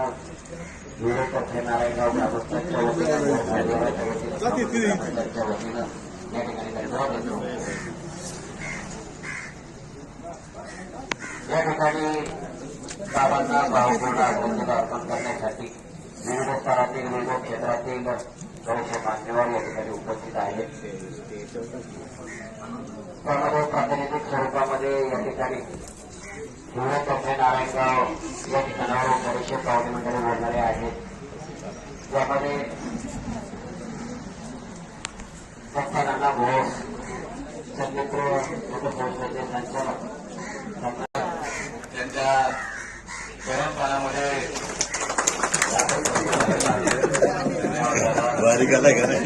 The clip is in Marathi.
निमित्तानं विरोधपक्ष नारायणगाव ग्रामस्थांच्या वतीनं या ठिकाणी धन्यवाद देतो. या ठिकाणी बाबांना भावपूर्ण आदरांजली अर्पण करण्यासाठी विविध स्तरातील विविध क्षेत्रातील बरेचसे मान्यवर या ठिकाणी उपस्थित आहेत. त्यामध्ये प्रातिनिधिक स्वरूपामध्ये या ठिकाणी विरोधपक्ष नारायणगाव या ठिकाणावर बरेचसे पाहुणे मंडळी बोलणारे आहेत. त्यामध्ये सत्यानाना घोष सन्मित्र उपसंस्थेचे संचालक त्यांच्या परंपरामध्ये बारीक आलाय का नाही